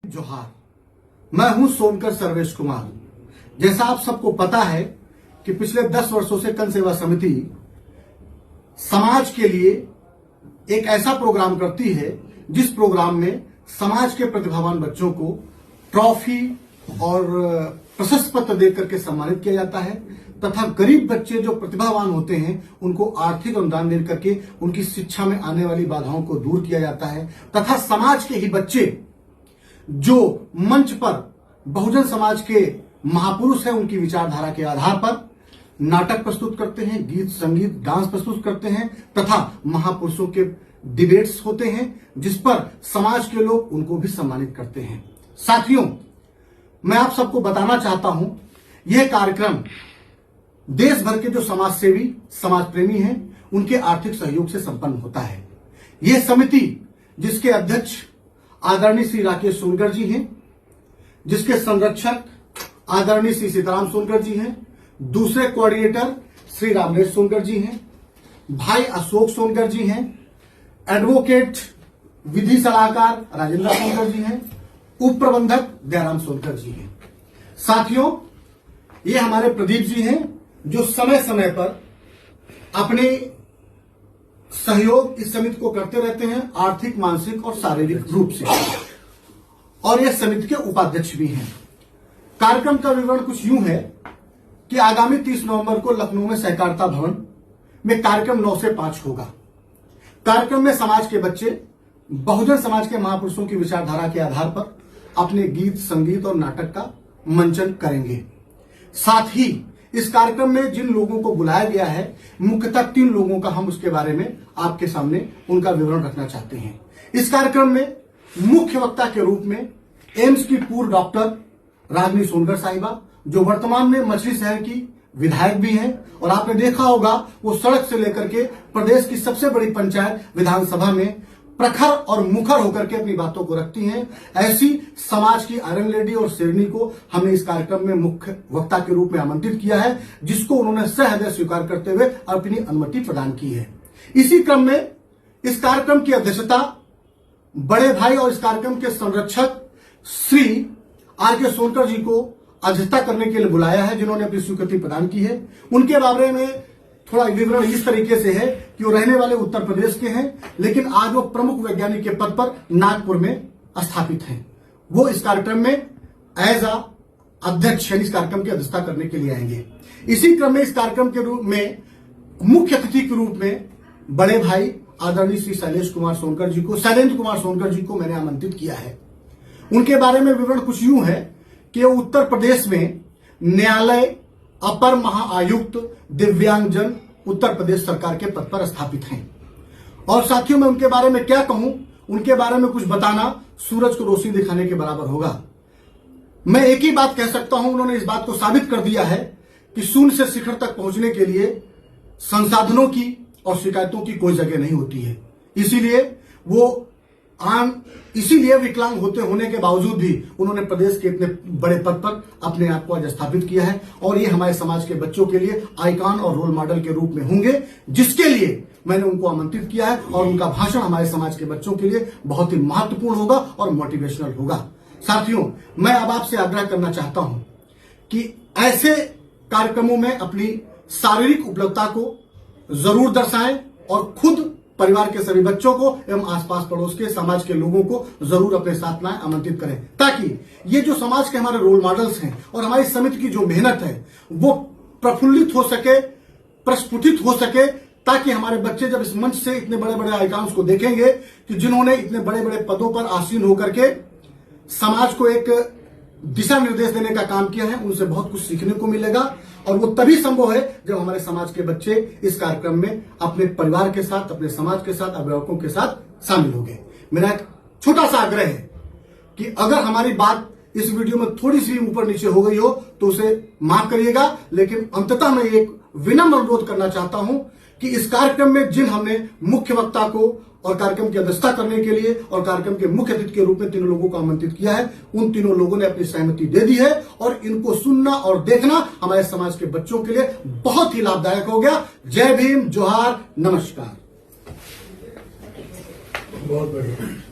जोहार। मैं हूं सोनकर सर्वेश कुमार। जैसा आप सबको पता है कि पिछले 10 वर्षों से कन सेवा समिति समाज के लिए एक ऐसा प्रोग्राम करती है जिस प्रोग्राम में समाज के प्रतिभावान बच्चों को ट्रॉफी और प्रशस्ति पत्र देकर के सम्मानित किया जाता है तथा गरीब बच्चे जो प्रतिभावान होते हैं उनको आर्थिक अनुदान दे करके उनकी शिक्षा में आने वाली बाधाओं को दूर किया जाता है तथा समाज के ही बच्चे जो मंच पर बहुजन समाज के महापुरुष हैं उनकी विचारधारा के आधार पर नाटक प्रस्तुत करते हैं, गीत संगीत डांस प्रस्तुत करते हैं तथा महापुरुषों के डिबेट्स होते हैं जिस पर समाज के लोग उनको भी सम्मानित करते हैं। साथियों, मैं आप सबको बताना चाहता हूं, यह कार्यक्रम देश भर के जो समाज सेवी समाज प्रेमी हैं उनके आर्थिक सहयोग से संपन्न होता है। यह समिति जिसके अध्यक्ष आदरणीय श्री राकेश सोनकर जी हैं, जिसके संरक्षक आदरणीय श्री सीताराम सोनकर जी हैं, दूसरे कोऑर्डिनेटर श्री रामनेश सोनकर जी हैं, भाई अशोक सोनकर जी हैं, एडवोकेट विधि सलाहकार राजेंद्र सोनकर जी हैं, उप प्रबंधक दयाराम सोनकर जी हैं। साथियों, ये हमारे प्रदीप जी हैं जो समय समय पर अपने सहयोग इस समिति को करते रहते हैं आर्थिक, मानसिक और शारीरिक रूप से, और यह समिति के उपाध्यक्ष भी हैं। कार्यक्रम का विवरण कुछ यूं है कि आगामी 30 नवंबर को लखनऊ में सहकारिता भवन में कार्यक्रम 9 से 5 होगा। कार्यक्रम में समाज के बच्चे बहुजन समाज के महापुरुषों की विचारधारा के आधार पर अपने गीत, संगीत और नाटक का मंचन करेंगे। साथ ही इस कार्यक्रम में जिन लोगों को बुलाया गया है, मुख्यतः 3 लोगों का हम उसके बारे में आपके सामने उनका विवरण रखना चाहते हैं। इस कार्यक्रम में मुख्य वक्ता के रूप में एम्स की पूर्व डॉक्टर रागिनी सोनकर साहिबा, जो वर्तमान में मछली शहर की विधायक भी हैं, और आपने देखा होगा वो सड़क से लेकर के प्रदेश की सबसे बड़ी पंचायत विधानसभा में प्रखर और मुखर होकर के अपनी बातों को रखती हैं। ऐसी समाज की आयरन लेडी और शेरनी को हमने इस कार्यक्रम में मुख्य वक्ता के रूप में आमंत्रित किया है, जिसको उन्होंने सहृदय स्वीकार करते हुए अपनी अनुमति प्रदान की है। इसी क्रम में इस कार्यक्रम की अध्यक्षता बड़े भाई और इस कार्यक्रम के संरक्षक श्री आर.के. सोनकर जी को अध्यक्षता करने के लिए बुलाया है, जिन्होंने अपनी स्वीकृति प्रदान की है। उनके बारे में थोड़ा विवरण इस तरीके से है कि वो रहने वाले उत्तर प्रदेश के हैं, लेकिन आज वो प्रमुख वैज्ञानिक के पद पर नागपुर में स्थापित हैं। वो इस कार्यक्रम में एज अध्यक्ष इस कार्यक्रम की अध्यक्षता करने के लिए आएंगे। इसी क्रम में इस कार्यक्रम के रूप में मुख्य अतिथि के रूप में बड़े भाई आदरणीय श्री शैलेंद्र कुमार सोनकर जी को मैंने आमंत्रित किया है। उनके बारे में विवरण कुछ यूं है कि वो उत्तर प्रदेश में न्यायालय अपर महाआयुक्त दिव्यांगजन उत्तर प्रदेश सरकार के पद पर स्थापित हैं। और साथियों, मैं उनके बारे में क्या कहूं, उनके बारे में कुछ बताना सूरज को रोशनी दिखाने के बराबर होगा। मैं एक ही बात कह सकता हूं, उन्होंने इस बात को साबित कर दिया है कि शून्य से शिखर तक पहुंचने के लिए संसाधनों की और शिकायतों की कोई जगह नहीं होती है। इसीलिए विकलांग होने के बावजूद भी उन्होंने प्रदेश के इतने बड़े पद पर अपने आप को आज स्थापित किया है, और ये हमारे समाज के बच्चों के लिए आइकॉन और रोल मॉडल के रूप में होंगे, जिसके लिए मैंने उनको आमंत्रित किया है। और उनका भाषण हमारे समाज के बच्चों के लिए बहुत ही महत्वपूर्ण होगा और मोटिवेशनल होगा। साथियों, मैं अब आपसे आग्रह करना चाहता हूं कि ऐसे कार्यक्रमों में अपनी शारीरिक उपलब्धता को जरूर दर्शाएं और खुद परिवार के सभी बच्चों को एवं आसपास पड़ोस के समाज के लोगों को जरूर अपने साथ लाएं, आमंत्रित करें, ताकि ये जो समाज के हमारे रोल मॉडल्स हैं और हमारी समिति की जो मेहनत है वो प्रफुल्लित हो सके, प्रस्फुटित हो सके, ताकि हमारे बच्चे जब इस मंच से इतने बड़े बड़े आइकॉन्स को देखेंगे कि जिन्होंने इतने बड़े बड़े पदों पर आसीन होकर के समाज को एक दिशा निर्देश देने का काम किया है, उनसे बहुत कुछ सीखने को मिलेगा। और वो तभी संभव है जब हमारे समाज के बच्चे इस कार्यक्रम में अपने परिवार के साथ, अपने समाज के साथ, अभिभावकों के साथ शामिल होंगे। मेरा एक छोटा सा आग्रह है कि अगर हमारी बात इस वीडियो में थोड़ी सी ऊपर नीचे हो गई हो तो उसे माफ करिएगा, लेकिन अंततः मैं एक विनम्र अनुरोध करना चाहता हूं कि इस कार्यक्रम में जिन हमने मुख्य वक्ता को और कार्यक्रम की अध्यक्षता करने के लिए और कार्यक्रम के मुख्य अतिथि के रूप में 3 लोगों को आमंत्रित किया है, उन 3 लोगों ने अपनी सहमति दे दी है, और इनको सुनना और देखना हमारे समाज के बच्चों के लिए बहुत ही लाभदायक हो गया। जय भीम, जोहार, नमस्कार। बहुत बढ़िया।